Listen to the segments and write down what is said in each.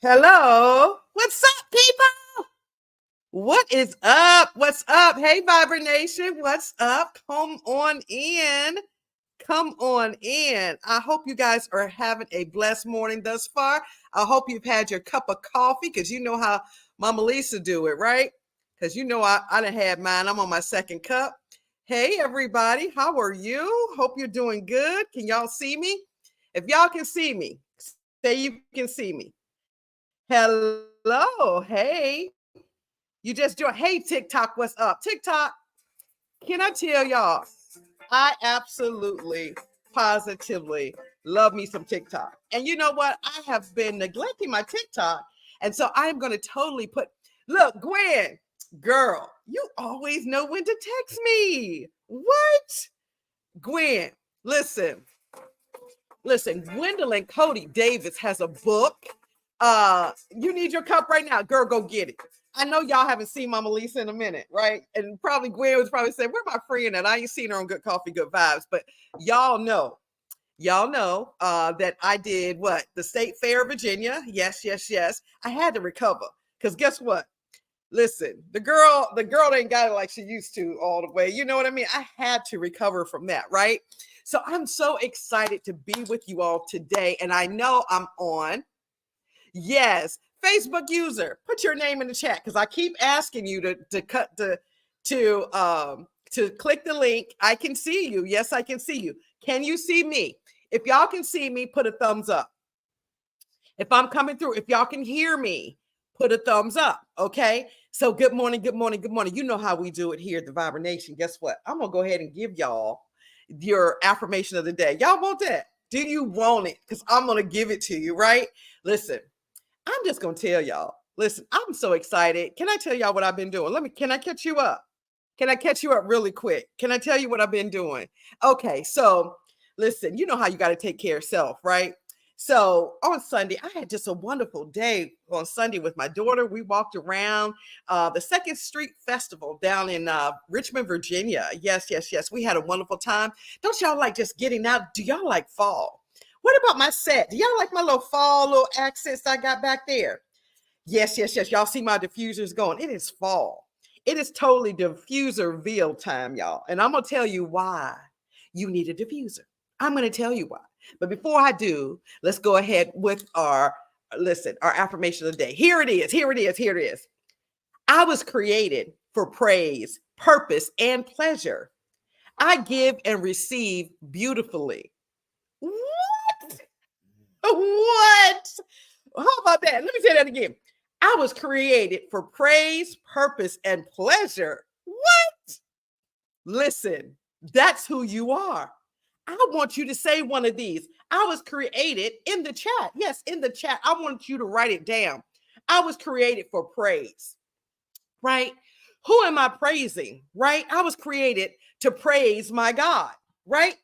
Hello. What's up, people? What is up? What's up? Hey, Viber Nation. What's up? Come on in. Come on in. I hope you guys are having a blessed morning thus far. I hope you've had your cup of coffee because you know how Mama Lisa do it, right? Because you know I done had mine. I'm on my second cup. Hey, everybody. How are you? Hope you're doing good. Can y'all see me? If y'all can see me, say you can see me. Hello. Hey. You just joined. Hey, TikTok, what's up? TikTok, can I tell y'all? I absolutely, positively love me some TikTok. And you know what? I have been neglecting my TikTok. And so I'm going to totally look, Gwen, girl, you always know when to text me. What? Gwen, listen, listen, Gwendolyn Cody Davis has a book. You need your cup right now. Girl, go get it. I know y'all haven't seen Mama Lisa in a minute, right? And probably Gwen was probably saying, where my friend at? I ain't seen her on Good Coffee, Good Vibes. But y'all know that I did what? The State Fair of Virginia. Yes, yes, yes. I had to recover. Because guess what? Listen, the girl ain't got it like she used to all the way. You know what I mean? I had to recover from that, right? So I'm so excited to be with you all today. And I know I'm on. Yes, Facebook user, put your name in the chat because I keep asking you to click the link. I can see you. Yes, I can see you. Can you see me? If y'all can see me, put a thumbs up. If I'm coming through, if y'all can hear me, put a thumbs up. Okay. So good morning, good morning, good morning. You know how we do it here at the Viber Nation. Guess what? I'm gonna go ahead and give y'all your affirmation of the day. Y'all want that? Do you want it? Because I'm gonna give it to you, right? Listen, I'm just gonna tell y'all. Listen, I'm so excited. Can I tell y'all what I've been doing? Can I catch you up? Can I catch you up really quick? Can I tell you what I've been doing? Okay, so listen, you know how you got to take care of self, right? So on Sunday, I had just a wonderful day on Sunday with my daughter. We walked around the Second Street Festival down in Richmond, Virginia. Yes, yes, yes. We had a wonderful time. Don't y'all like just getting out? Do y'all like fall? What about my set? Do y'all like my little fall, little accents I got back there? Yes, yes, yes. Y'all see my diffusers going. It is fall. It is totally diffuser time, y'all. And I'm going to tell you why you need a diffuser. I'm going to tell you why. But before I do, let's go ahead with our affirmation of the day. Here it is. Here it is. Here it is. I was created for praise, purpose, and pleasure. I give and receive beautifully. What? What? How about that? Let me say that again. I was created for praise, purpose, and pleasure. What? Listen, that's who you are. I want you to say one of these. I was created in the chat. Yes, in the chat. I want you to write it down. I was created for praise, right? Who am I praising, right? I was created to praise my God, right?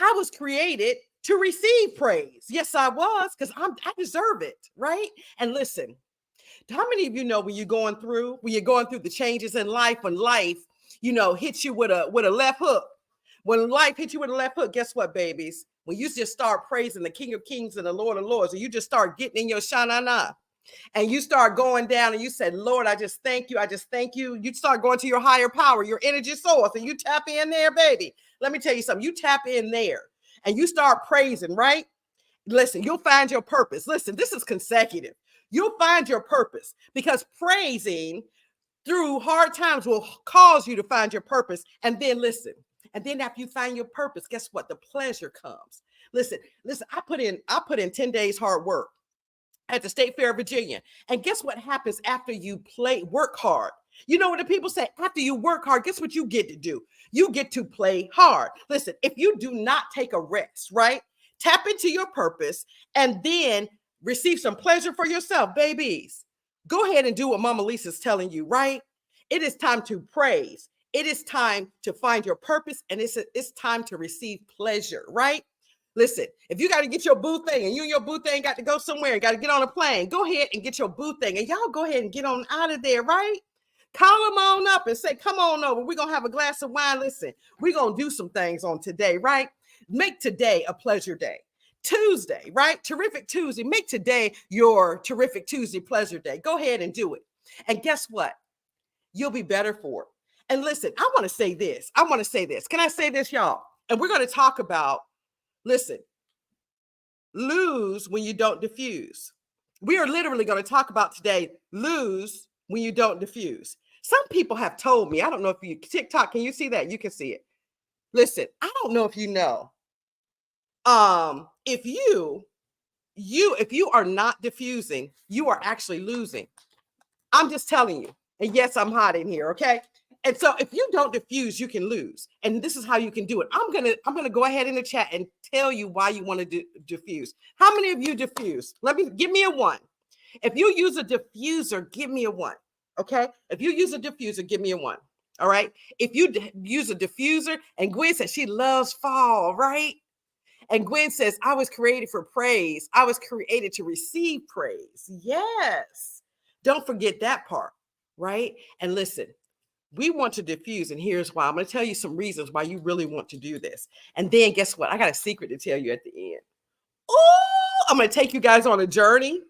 I was created to receive praise. Yes, I was, because I deserve it, right? And listen, how many of you know when you're going through the changes in life, when life, hits you with a left hook? When life hits you with a left hook, guess what, babies? When you just start praising the King of Kings and the Lord of Lords, and you just start getting in your shanana, and you start going down and you said, Lord, I just thank you. I just thank you. You start going to your higher power, your energy source, and you tap in there, baby. Let me tell you something. You tap in there and you start praising, right? Listen, you'll find your purpose. Listen, this is consecutive. You'll find your purpose because praising through hard times will cause you to find your purpose. And then listen, and then after you find your purpose, guess what? The pleasure comes. Listen, I put in 10 days hard work at the State Fair of Virginia. And guess what happens after you work hard? You know what the people say? After you work hard, guess what you get to do? You get to play hard. Listen, if you do not take a rest, right? Tap into your purpose and then receive some pleasure for yourself, babies. Go ahead and do what Mama Lisa's telling you, right? It is time to praise. It is time to find your purpose, and it's time to receive pleasure, right? Listen, if you got to get your boo thing and you and your boo thing got to go somewhere and got to get on a plane, go ahead and get your boo thing and y'all go ahead and get on out of there, right? Call them on up and say, come on over. We're going to have a glass of wine. Listen, we're going to do some things on today, right? Make today a pleasure day. Tuesday, right? Terrific Tuesday. Make today your terrific Tuesday pleasure day. Go ahead and do it. And guess what? You'll be better for it. And listen, I want to say this. I want to say this. Can I say this, y'all? And we're going to talk about, listen, lose when you don't diffuse. We are literally going to talk about today, lose when you don't diffuse. Some people have told me, I don't know if you, TikTok, can you see that? You can see it. Listen, I don't know if you know, if you are not diffusing, you are actually losing. I'm just telling you. And yes, I'm hot in here, okay? And so if you don't diffuse, you can lose. And this is how you can do it. I'm gonna go ahead in the chat and tell you why you want to diffuse. How many of you diffuse? Give me a 1. If you use a diffuser, give me a 1. Okay. If you use a diffuser, give me a 1. All right. If you use a diffuser, and Gwen said she loves fall, right? And Gwen says, I was created for praise. I was created to receive praise. Yes. Don't forget that part, right? And listen, we want to diffuse, and here's why. I'm going to tell you some reasons why you really want to do this. And then guess what? I got a secret to tell you at the end. Oh, I'm going to take you guys on a journey.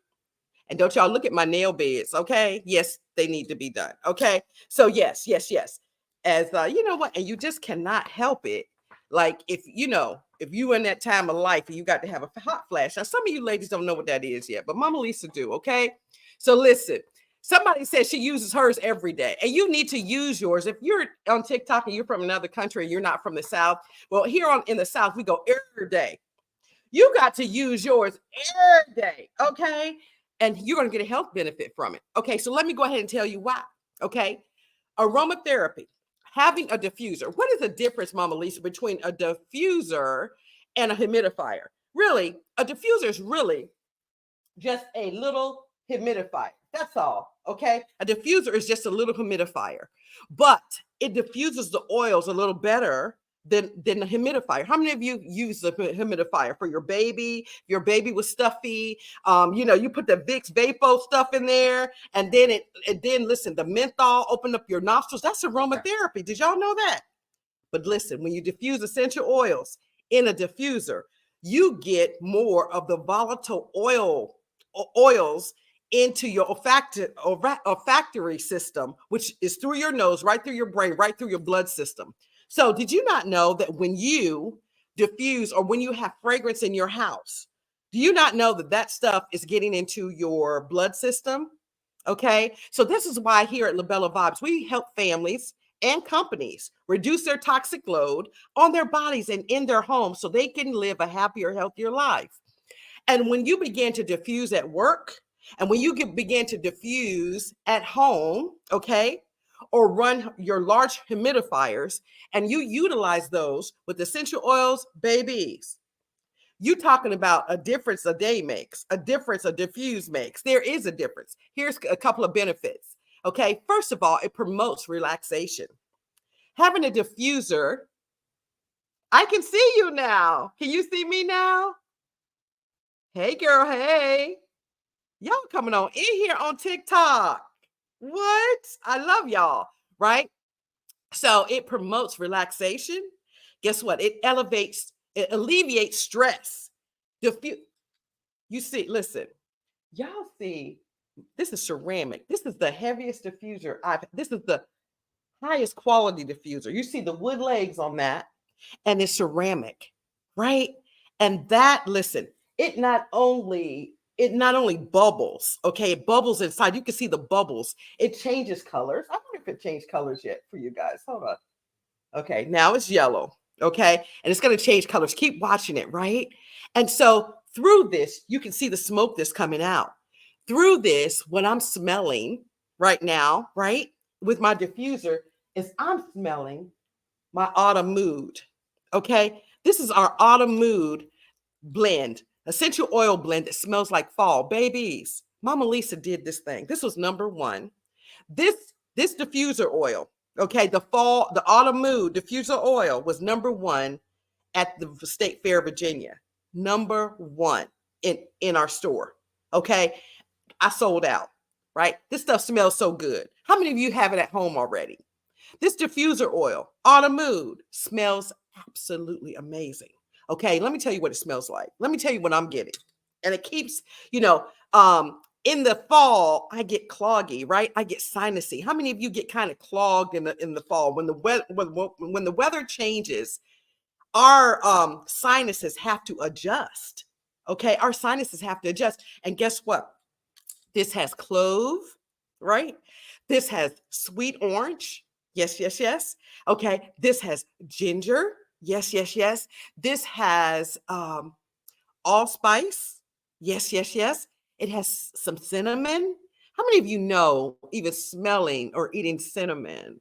And don't y'all look at my nail beds, okay? Yes, they need to be done, okay? So yes. As you know what? And you just cannot help it. Like if you in that time of life and you got to have a hot flash. Now, some of you ladies don't know what that is yet, but Mama Lisa do, okay? So listen. Somebody says she uses hers every day, and you need to use yours. If you're on TikTok and you're from another country and you're not from the South, well, here in the South, we go every day. You got to use yours every day, okay? And you're going to get a health benefit from it. Okay, so let me go ahead and tell you why, okay? Aromatherapy, having a diffuser. What is the difference, Mama Lisa, between a diffuser and a humidifier? Really, a diffuser is really just a little humidifier. That's all. Okay. A diffuser is just a little humidifier, but it diffuses the oils a little better than the humidifier. How many of you use the humidifier for your baby? Your baby was stuffy. You put the Vicks Vapo stuff in there, and then listen, the menthol open up your nostrils. That's aromatherapy. Did y'all know that? But listen, when you diffuse essential oils in a diffuser, you get more of the volatile oils into your olfactory system, which is through your nose, right through your brain, right through your blood system. So did you not know that when you diffuse or when you have fragrance in your house, do you not know that stuff is getting into your blood system? Okay. So this is why here at Labella Vibes, we help families and companies reduce their toxic load on their bodies and in their homes so they can live a happier, healthier life. And when you begin to diffuse at work, and when you begin to diffuse at home, okay, or run your large humidifiers, and you utilize those with essential oils, babies, you talking about a difference a day makes, a difference a diffuse makes. There is a difference. Here's a couple of benefits. Okay, first of all, it promotes relaxation. Having a diffuser, I can see you now. Can you see me now? Hey, girl, hey. Y'all coming on in here on TikTok. What? I love y'all, right? So it promotes relaxation. Guess what? It alleviates stress. You see, listen, y'all see, this is ceramic. This is the heaviest diffuser this is the highest quality diffuser. You see the wood legs on that, and it's ceramic, right? And that, listen, it not only bubbles, okay? It bubbles inside. You can see the bubbles. It changes colors. I wonder if it changed colors yet for you guys. Hold on. Okay, now it's yellow, okay? And it's going to change colors. Keep watching it, right? And so through this, you can see the smoke that's coming out. Through this, what I'm smelling right now, right, with my diffuser, is I'm smelling my autumn mood, okay? This is our autumn mood blend. Essential oil blend that smells like fall. Babies, Mama Lisa did this thing. This was number 1. This diffuser oil, okay, the autumn mood diffuser oil was number 1 at the State Fair, Virginia. Number 1 in our store, okay? I sold out, right? This stuff smells so good. How many of you have it at home already? This diffuser oil, autumn mood, smells absolutely amazing. Okay, let me tell you what it smells like. Let me tell you what I'm getting. And it keeps, in the fall, I get cloggy, right? I get sinusy. How many of you get kind of clogged in the fall when the weather changes? Our sinuses have to adjust. Okay, our sinuses have to adjust. And guess what? This has clove, right? This has sweet orange. Yes, yes, yes. Okay, this has ginger. Yes, yes, yes. This has allspice. Yes, yes, yes. It has some cinnamon. How many of you know even smelling or eating cinnamon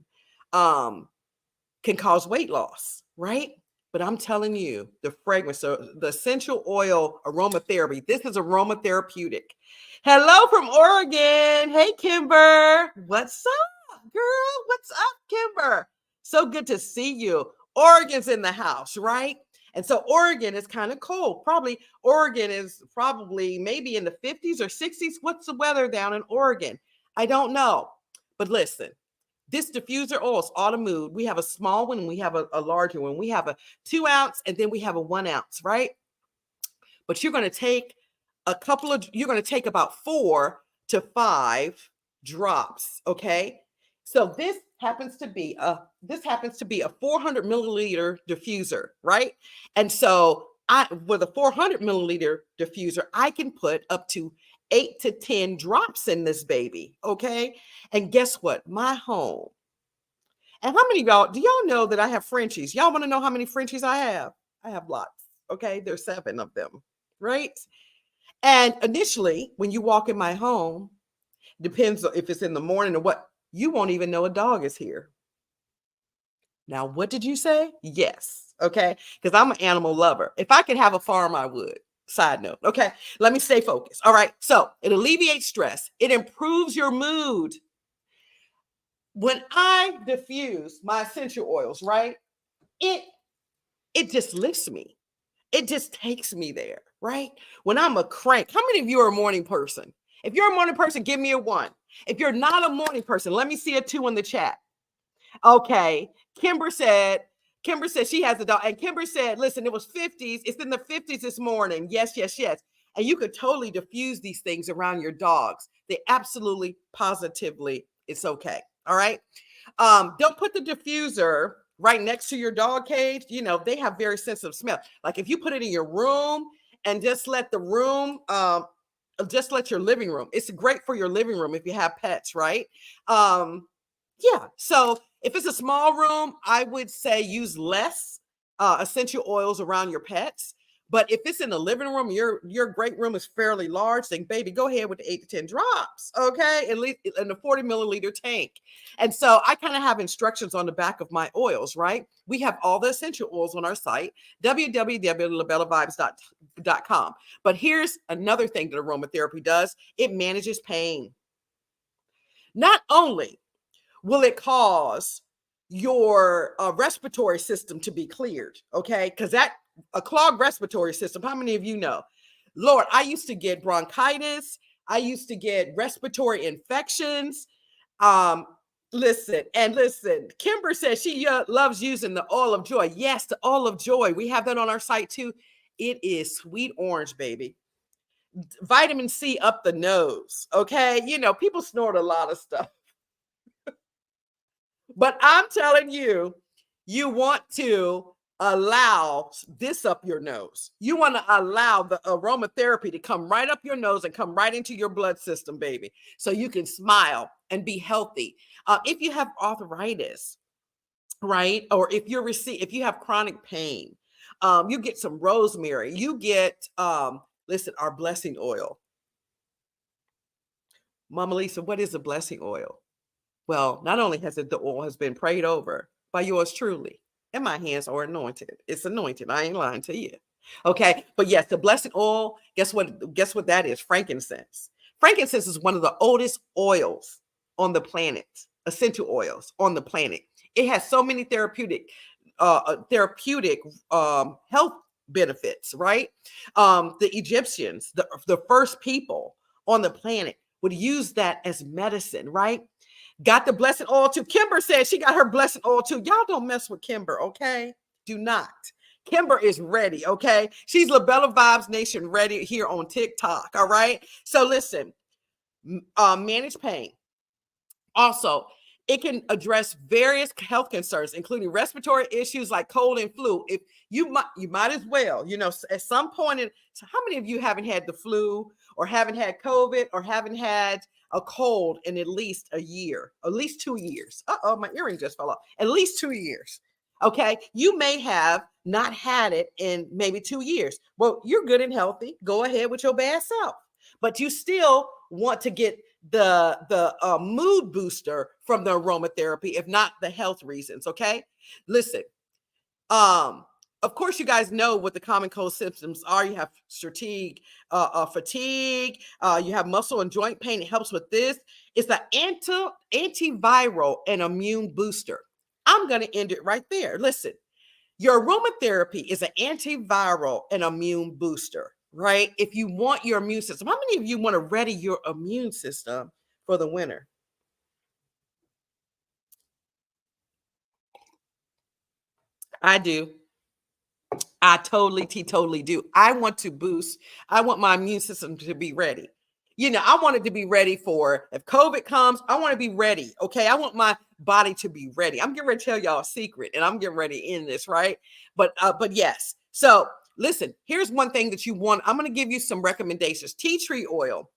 can cause weight loss, right? But I'm telling you, the fragrance, so the essential oil aromatherapy, this is aromatherapeutic. Hello from Oregon. Hey, Kimber. What's up, girl? What's up, Kimber? So good to see you. Oregon's in the house, right? And so Oregon is kind of cold. Oregon is probably maybe in the 50s or 60s. What's the weather down in Oregon? I don't know. But listen, this diffuser oil is all the mood. We have a small one and we have a larger one. We have a 2 ounce and then we have a 1 ounce, right? But you're going to take you're going to take about 4 to 5 drops. Okay. So this happens to be a 400 milliliter diffuser, right? And so with a 400 milliliter diffuser, I can put up to 8 to 10 drops in this baby. Okay. And guess what? My home. And how many of y'all, do y'all know that I have Frenchies? Y'all want to know how many Frenchies I have? I have lots. Okay. There's 7 of them. Right. And initially, when you walk in my home, depends if it's in the morning or what, you won't even know a dog is here. Now, what did you say? Yes. Okay. Because I'm an animal lover. If I could have a farm, I would. Side note. Okay. Let me stay focused. All right. So it alleviates stress. It improves your mood. When I diffuse my essential oils, right? It just lifts me. It just takes me there, right? When I'm a crank, how many of you are a morning person? If you're a morning person, give me a 1. If you're not a morning person, let me see a 2 in the chat. Okay. Kimber said she has a dog. And Kimber said, listen, it was 50s. It's in the 50s this morning. Yes, yes, yes. And you could totally diffuse these things around your dogs. They absolutely, positively, it's okay. All right. Don't put the diffuser right next to your dog cage. They have very sensitive smell. Like if you put it in your room and just let the room, just let your living room. It's great for your living room if you have pets, right? Yeah. So if it's a small room, I would say use less essential oils around your pets. But if it's in the living room, your great room is fairly large, then baby, go ahead with the 8 to 10 drops, okay? At least in the 40 milliliter tank. And so I kind of have instructions on the back of my oils, right? We have all the essential oils on our site, www.labellavibes.com. But here's another thing that aromatherapy does. It manages pain. Not only will it cause your respiratory system to be cleared, okay? Because a clogged respiratory system, how many of you know? Lord, I used to get bronchitis. I used to get respiratory infections. Listen. Kimber says she loves using the oil of joy. Yes, the oil of joy. We have that on our site too. It is sweet orange, baby. Vitamin C up the nose, okay? People snort a lot of stuff. But I'm telling you, you want to allow this up your nose. You want to allow the aromatherapy to come right up your nose and come right into your blood system, baby, so you can smile and be healthy. If you have arthritis, right? Or if you have chronic pain, you get some rosemary. You get, our blessing oil. Mama Lisa, what is a blessing oil? Well, not only the oil has been prayed over by yours truly, and my hands are anointed. It's anointed. I ain't lying to you. Okay. But yes, the blessed oil, guess what that is? Frankincense. Frankincense is one of the oldest oils on the planet, essential oils on the planet. It has so many therapeutic health benefits, right? The Egyptians, the first people on the planet would use that as medicine, right? Got the blessed oil too. Kimber said she got her blessed oil too. Y'all don't mess with Kimber, okay? Do not. Kimber is ready, okay? She's Labella Vibes Nation ready here on TikTok, all right? So listen, manage pain. Also, it can address various health concerns, including respiratory issues like cold and flu. If you might as well, at some point so how many of you haven't had the flu or haven't had COVID or haven't had a cold in at least a year, at least 2 years? Uh-oh, my earring just fell off. At least 2 years. Okay. You may have not had it in maybe 2 years. Well, you're good and healthy. Go ahead with your bad self. But you still want to get the mood booster from the aromatherapy, if not the health reasons. Okay. Listen, of course, you guys know what the common cold symptoms are. You have fatigue, you have muscle and joint pain. It helps with this. It's an antiviral and immune booster. I'm going to end it right there. Listen, your aromatherapy is an antiviral and immune booster, right? If you want your immune system, how many of you want to ready your immune system for the winter? I do. I totally do. I want to boost. I want my immune system to be ready. I want it to be ready for if COVID comes, I want to be ready. Okay. I want my body to be ready. I'm getting ready to tell y'all a secret and I'm getting ready to end this, right? But yes. So listen, here's one thing that you want. I'm going to give you some recommendations. Tea tree oil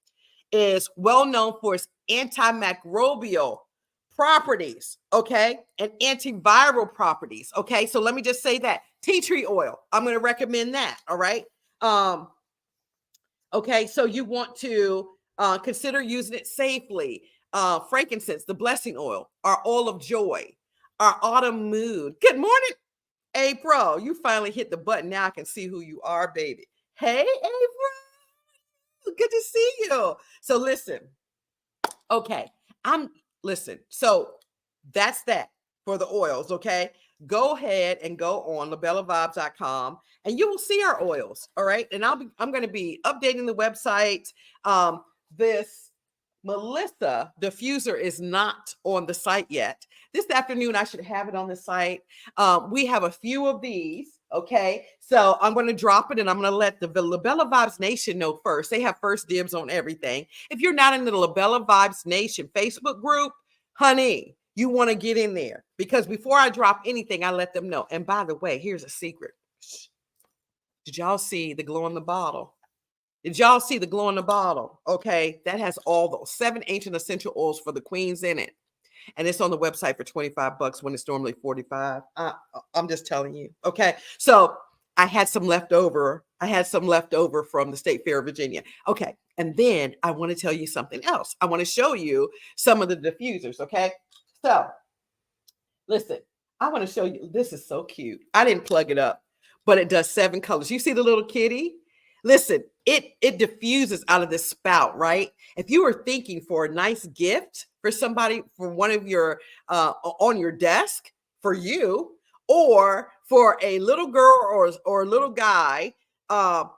is well known for its antimicrobial properties, okay, and antiviral properties, okay. So let me just say that tea tree oil, I'm going to recommend that, all right. Okay, so you want to consider using it safely. Frankincense, the blessing oil, our oil of joy, our autumn mood. Good morning, April. You finally hit the button. Now I can see who you are, baby. Hey, April. Good to see you. So listen. Okay. Listen. So that's that for the oils. Okay. Go ahead and go on labellavibes.com and you will see our oils. All right. And I'm going to be updating the website. This Melissa diffuser is not on the site yet. This afternoon, I should have it on the site. We have a few of these. Okay. So I'm going to drop it and I'm going to let the Labella Vibes Nation know first. They have first dibs on everything. If you're not in the Labella Vibes Nation Facebook group, honey, you want to get in there because before I drop anything, I let them know. And by the way, here's a secret. Did y'all see the glow in the bottle? Did y'all see the glow in the bottle? Okay, that has all those 7 ancient essential oils for the queens in it. And it's on the website for $25 when it's normally $45. I'm just telling you. Okay, so I had some leftover. From the State Fair of Virginia. Okay, and then I want to tell you something else. I want to show you some of the diffusers. Okay, so listen, I want to show you. This is so cute. I didn't plug it up, but it does 7 colors. You see the little kitty? Listen, it diffuses out of this spout, right? If you were thinking for a nice gift for somebody, for one of your on your desk for you, or for a little girl or a little guy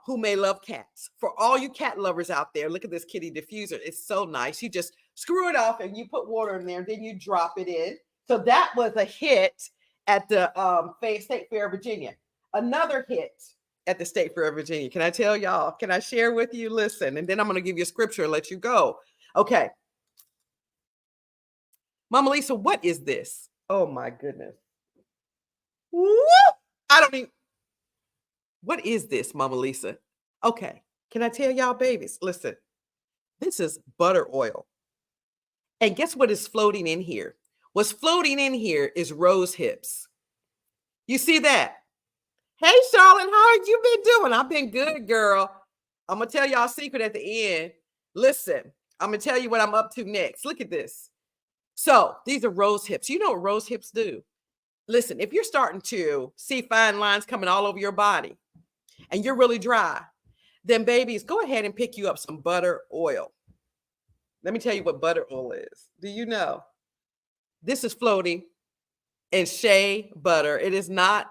who may love cats. For all you cat lovers out there, look at this kitty diffuser. It's so nice. You just screw it off and you put water in there, then you drop it in. So that was a hit at the State Fair of Virginia. Another hit at the State Fair of Virginia. Can I tell y'all? Can I share with you? Listen, and then I'm going to give you a scripture and let you go. Okay. Mama Lisa, what is this? Oh my goodness. Woo! I don't even. What is this, Mama Lisa? Okay. Can I tell y'all, babies? Listen, this is butter oil. And guess what is floating in here? What's floating in here is rose hips. You see that? Hey, Charlotte, how have you been doing? I've been good, girl. I'm going to tell y'all a secret at the end. Listen, I'm going to tell you what I'm up to next. Look at this. So these are rose hips. You know what rose hips do? Listen, if you're starting to see fine lines coming all over your body and you're really dry, then babies, go ahead and pick you up some butter oil. Let me tell you what butter oil is. Do you know? This is floating in shea butter. It is not.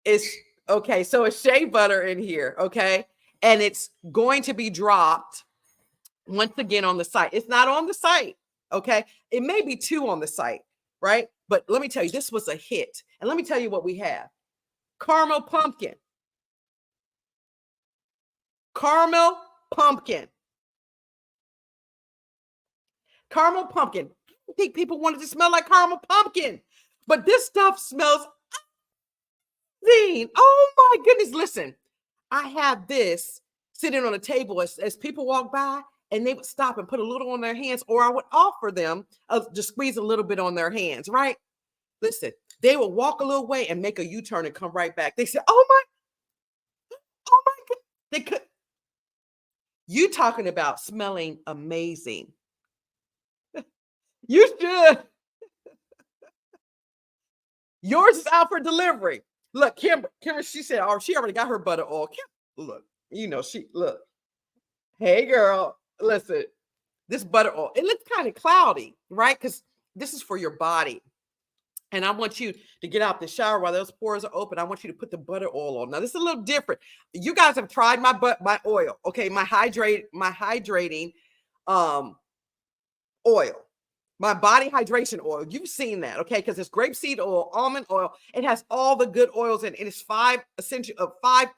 It's okay. So it's shea butter in here. Okay. And it's going to be dropped once again on the site. It's not on the site. Okay. It may be 2 on the site. Right. But let me tell you, this was a hit. And let me tell you what we have. Caramel pumpkin. Caramel pumpkin. Caramel pumpkin. I think people wanted to smell like caramel pumpkin, but this stuff smells amazing. Oh my goodness. Listen, I have this sitting on a table as people walk by and they would stop and put a little on their hands, or I would offer them just squeeze a little bit on their hands, right? Listen, they would walk a little way and make a U-turn and come right back. They said, oh my God. They could. You talking about smelling amazing. You should. Yours is out for delivery. Look, Kimber, she said, oh, she already got her butter oil. Look, look. Hey, girl, listen, this butter oil, it looks kind of cloudy, right? Because this is for your body. And I want you to get out the shower while those pores are open. I want you to put the butter oil on. Now, this is a little different. You guys have tried my oil, okay? My hydrating oil. My body hydration oil. You've seen that, okay? Because it's grapeseed oil, almond oil. It has all the good oils in it. It's five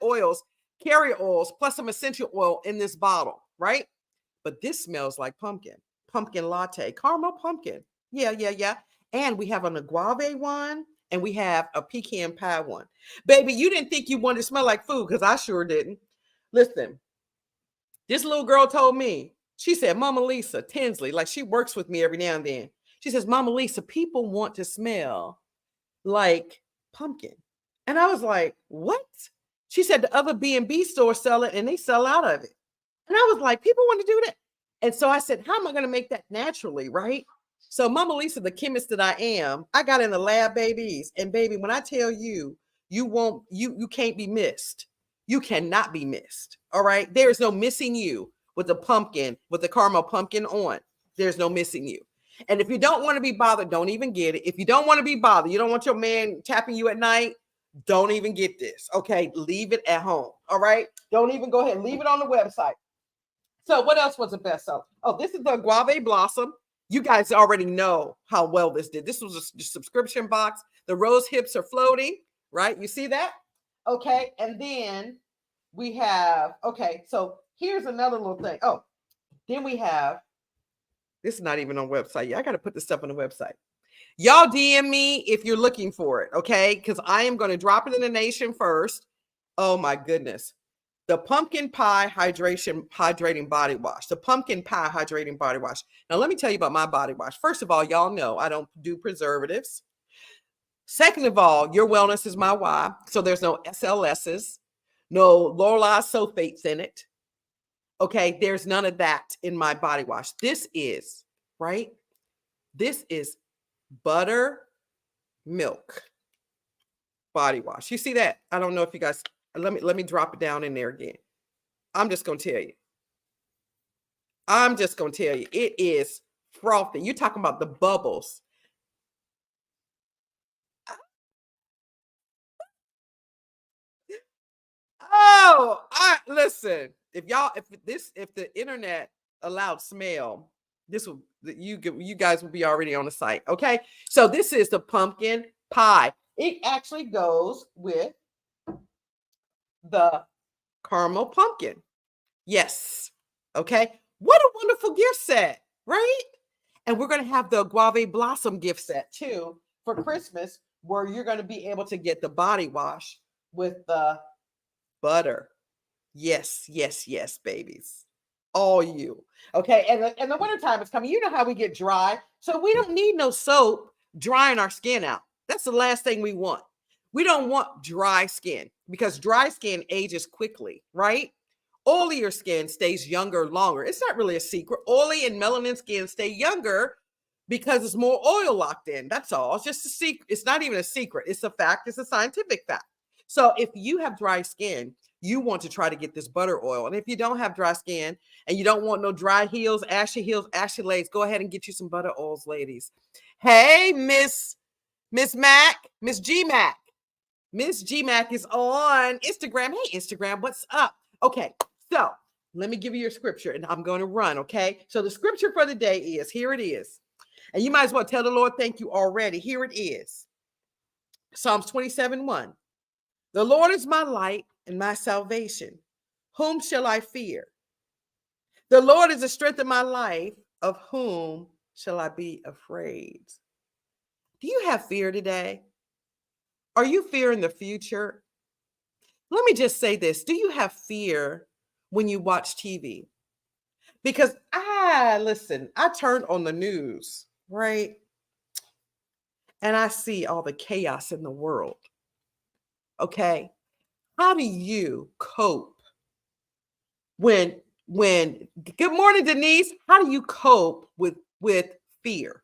oils, carrier oils, plus some essential oil in this bottle, right? But this smells like pumpkin latte, caramel pumpkin. Yeah. And we have an agave one, and we have a pecan pie one. Baby, you didn't think you wanted to smell like food, because I sure didn't. Listen, this little girl told me, she said, Mama Lisa Tinsley, like she works with me every now and then. She says, Mama Lisa, people want to smell like pumpkin. And I was like, what? She said the other B&B stores sell it and they sell out of it. And I was like, people want to do that. And so I said, how am I going to make that naturally, right? So Mama Lisa, the chemist that I am, I got in the lab, babies. And baby, when I tell you, you can't be missed. You cannot be missed. All right. There's no missing you with the pumpkin, with the caramel pumpkin on. There's no missing you. And if you don't want to be bothered, don't even get it. If you don't want to be bothered, you don't want your man tapping you at night, don't even get this. Okay. Leave it at home. All right. Don't even go ahead and leave it on the website. So what else was a bestseller? Oh, this is the Guave Blossom. You guys already know how well this did. This was a subscription box. The rose hips are floating, right? You see that? Okay. And then we have, okay, so here's another little thing. Oh, then we have, this is not even on website. I got to put this stuff on the website. Y'all DM me if you're looking for it, okay? Because I am going to drop it in the nation first. Oh my goodness. The pumpkin pie hydrating body wash. The pumpkin pie hydrating body wash. Now, let me tell you about my body wash. First of all, y'all know I don't do preservatives. Second of all, your wellness is my why. So there's no SLSs, no lauryl sulfates in it. Okay, there's none of that in my body wash. This is, right? This is buttermilk body wash. You see that? I don't know if you guys, let me drop it down in there again. I'm just going to tell you. It is frothy. You're talking about the bubbles. Oh, listen. If the internet allowed smell, you guys will be already on the site. Okay. So this is the pumpkin pie. It actually goes with the caramel pumpkin. Yes. Okay. What a wonderful gift set, right? And we're going to have the Guave Blossom gift set too for Christmas, where you're going to be able to get the body wash with the butter. Yes, babies. All you. Okay. And the wintertime is coming. You know how we get dry. So we don't need no soap drying our skin out. That's the last thing we want. We don't want dry skin, because dry skin ages quickly, right? Oilier skin stays younger longer. It's not really a secret. Oily and melanin skin stay younger because it's more oil locked in. That's all. It's just a secret. It's not even a secret. It's a fact. It's a scientific fact. So if you have dry skin, you want to try to get this butter oil. And if you don't have dry skin and you don't want no dry heels, ashy legs, go ahead and get you some butter oils, ladies. Hey, Miss Mac, Miss G Mac. Miss G Mac is on Instagram. Hey, Instagram, what's up? Okay, so let me give you your scripture and I'm going to run, okay? So the scripture for the day is, here it is. And you might as well tell the Lord thank you already. Here it is. Psalms 27:1. The Lord is my light and my salvation. Whom shall I fear? The Lord is the strength of my life. Of whom shall I be afraid? Do you have fear today? Are you fearing the future? Let me just say this. Do you have fear when you watch TV? Because listen, I turned on the news, right? And I see all the chaos in the world. Okay. How do you cope when good morning, Denise? How do you cope with fear?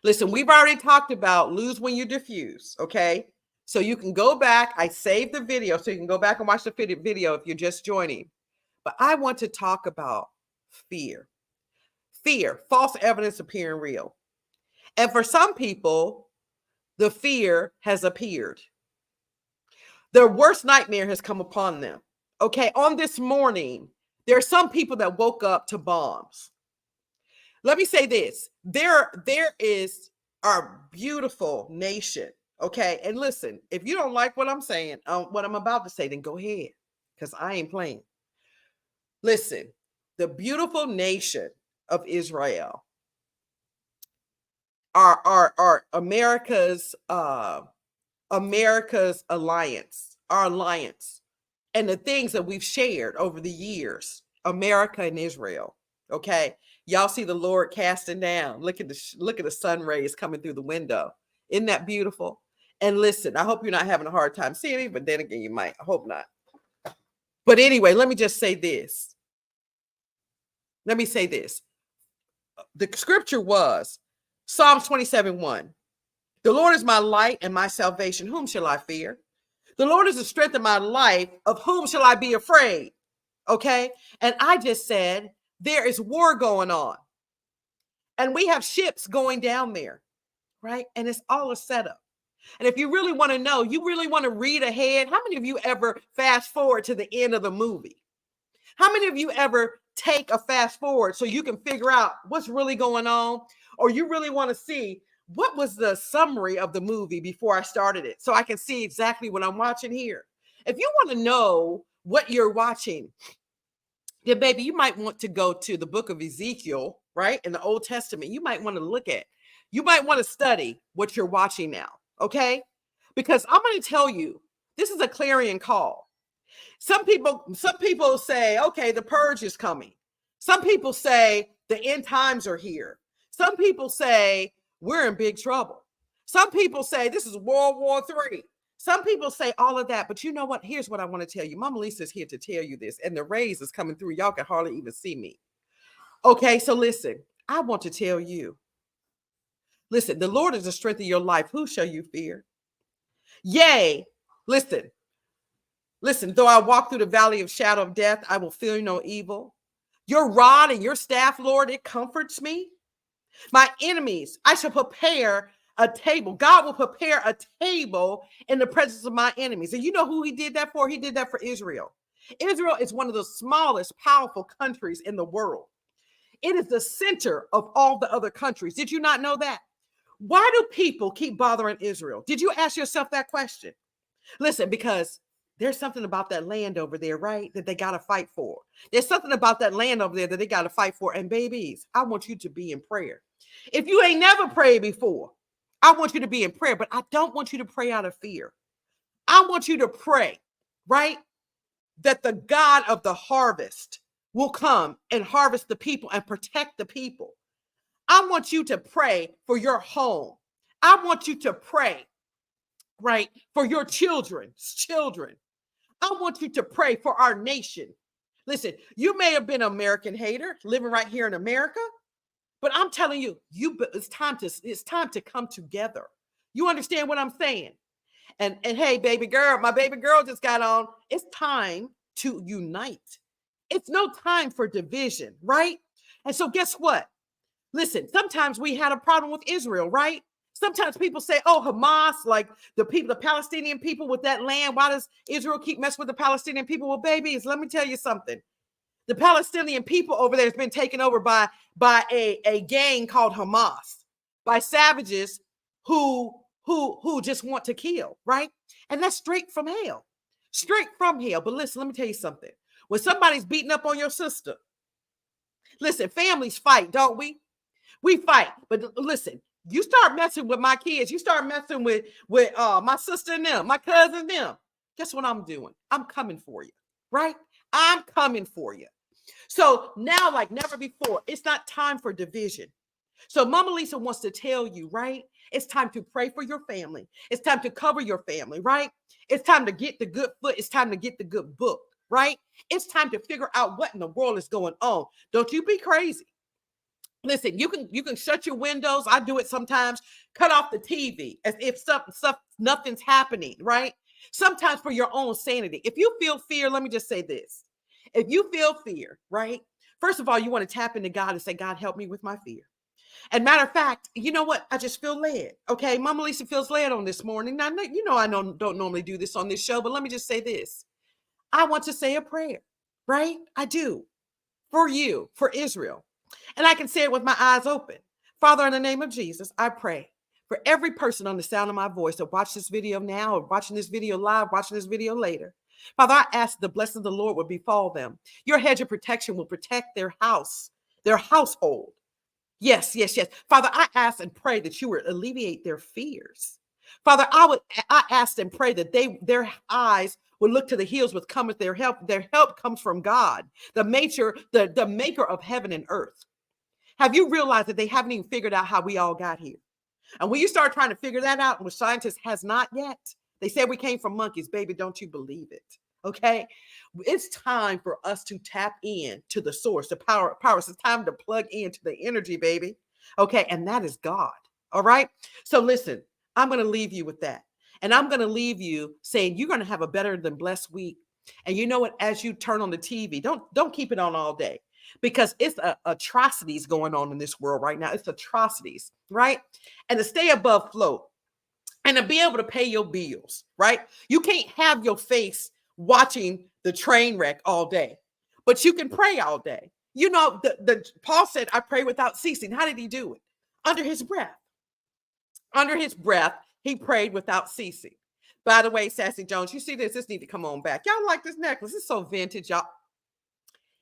Listen, we've already talked about lose when you diffuse, okay? So you can go back. I saved the video so you can go back and watch the video if you're just joining. But I want to talk about fear. Fear, false evidence appearing real. And for some people, the fear has appeared. Their worst nightmare has come upon them. Okay, on this morning, there are some people that woke up to bombs. Let me say this. There is our beautiful nation. Okay, and listen, if you don't like what I'm saying, what I'm about to say, then go ahead, because I ain't playing. Listen, the beautiful nation of Israel, our America's alliance, our alliance, and the things that we've shared over the years, America and Israel. Okay, y'all see the Lord casting down. Look at the sun rays coming through the window. Isn't that beautiful? And listen, I hope you're not having a hard time seeing it, but then again, you might. I hope not. But anyway, let me just say this. Let me say this. The scripture was Psalms 27:1. The Lord is my light and my salvation. Whom shall I fear? The Lord is the strength of my life. Of whom shall I be afraid? Okay. And I just said, there is war going on. And we have ships going down there, right? And it's all a setup. And if you really want to know, you really want to read ahead. How many of you ever fast forward to the end of the movie? How many of you ever take a fast forward so you can figure out what's really going on? Or you really want to see what was the summary of the movie before I started it so I can see exactly what I'm watching here? If you want to know what you're watching, then baby, you might want to go to the book of Ezekiel, right? In the Old Testament. You might want to you might want to study what you're watching now, okay? Because I'm going to tell you, this is a clarion call. Some people say, okay, the purge is coming. Some people say the end times are here. Some people say we're in big trouble. Some people say this is World War III. Some people say all of that, but you know what? Here's what I want to tell you. Mama Lisa's here to tell you this, and the rays is coming through. Y'all can hardly even see me. Okay, so listen, I want to tell you. Listen, the Lord is the strength of your life. Who shall you fear? Yea, listen, though I walk through the valley of shadow of death, I will fear no evil. Your rod and your staff, Lord, it comforts me. My enemies, I shall prepare a table. God will prepare a table in the presence of my enemies. And you know who he did that for? He did that for Israel. Israel is one of the smallest, powerful countries in the world. It is the center of all the other countries. Did you not know that? Why do people keep bothering Israel? Did you ask yourself that question? Listen, because there's something about that land over there, right? That they got to fight for. There's something about that land over there that they got to fight for. And babies, I want you to be in prayer. If you ain't never prayed before, I want you to be in prayer, but I don't want you to pray out of fear. I want you to pray, right? That the God of the harvest will come and harvest the people and protect the people. I want you to pray for your home. I want you to pray, right, for your children's children. I want you to pray for our nation. Listen, you may have been an American hater living right here in America, but I'm telling you, it's time to come together. You understand what I'm saying? And hey, baby girl, my baby girl just got on. It's time to unite. It's no time for division, right? And so guess what? Listen, sometimes we had a problem with Israel, right? Sometimes people say, oh, Hamas, like the Palestinian people with that land. Why does Israel keep messing with the Palestinian people? Well, babies, let me tell you something. The Palestinian people over there has been taken over by a gang called Hamas, by savages who who just want to kill, right? And that's straight from hell. Straight from hell. But listen, let me tell you something. When somebody's beating up on your sister, listen, families fight, don't we? We fight. But listen, you start messing with my kids, you start messing with my sister and them, my cousin and them. Guess what I'm doing? I'm coming for you, right? I'm coming for you. So now, like never before, it's not time for division. So Mama Lisa wants to tell you, right? It's time to pray for your family. It's time to cover your family, right? It's time to get the good foot. It's time to get the good book, right? It's time to figure out what in the world is going on. Don't you be crazy. Listen, you can shut your windows. I do it sometimes. Cut off the TV as if nothing's happening, right? Sometimes for your own sanity. If you feel fear, let me just say this. If you feel fear, right? First of all, you want to tap into God and say, God, help me with my fear. And matter of fact, you know what? I just feel led. Okay. Mama Lisa feels led on this morning. Now, you know, I don't normally do this on this show, but let me just say this. I want to say a prayer, right? I do for you, for Israel. And I can say it with my eyes open. Father, in the name of Jesus, I pray for every person on the sound of my voice that watch this video now or watching this video live, watching this video later. Father, I ask the blessing of the Lord will befall them. Your hedge of protection will protect their house, their household. Yes, yes, yes. Father, I ask and pray that you would alleviate their fears. Father, I ask and pray that their eyes would look to the hills with cometh their help. Their help comes from God, the maker of heaven and earth. Have you realized that they haven't even figured out how we all got here? And when you start trying to figure that out, which scientists has not yet, they said we came from monkeys. Baby, don't you believe it? Okay. It's time for us to tap in to the source, the power. It's time to plug into the energy, baby. Okay. And that is God. All right. So listen, I'm going to leave you with that. And I'm going to leave you saying you're going to have a better than blessed week. And you know what? As you turn on the TV, don't keep it on all day because it's atrocities going on in this world right now. It's atrocities, right? And to stay above float and to be able to pay your bills, right? You can't have your face watching the train wreck all day, but you can pray all day. You know, the Paul said, I pray without ceasing. How did he do it? Under his breath. Under his breath, he prayed without ceasing. By the way, Sassy Jones, you see this? This need to come on back. Y'all like this necklace? It's so vintage, y'all.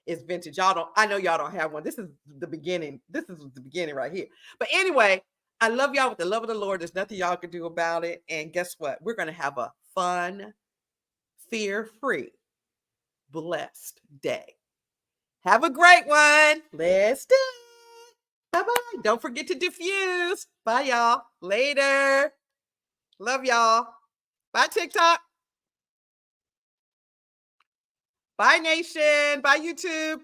It's vintage. I know y'all don't have one. This is the beginning. This is the beginning right here. But anyway, I love y'all with the love of the Lord. There's nothing y'all can do about it. And guess what? We're going to have a fun, fear-free, blessed day. Have a great one. Let's do it. Bye-bye. Don't forget to diffuse. Bye, y'all. Later. Love y'all. Bye, TikTok. Bye, Nation. Bye, YouTube.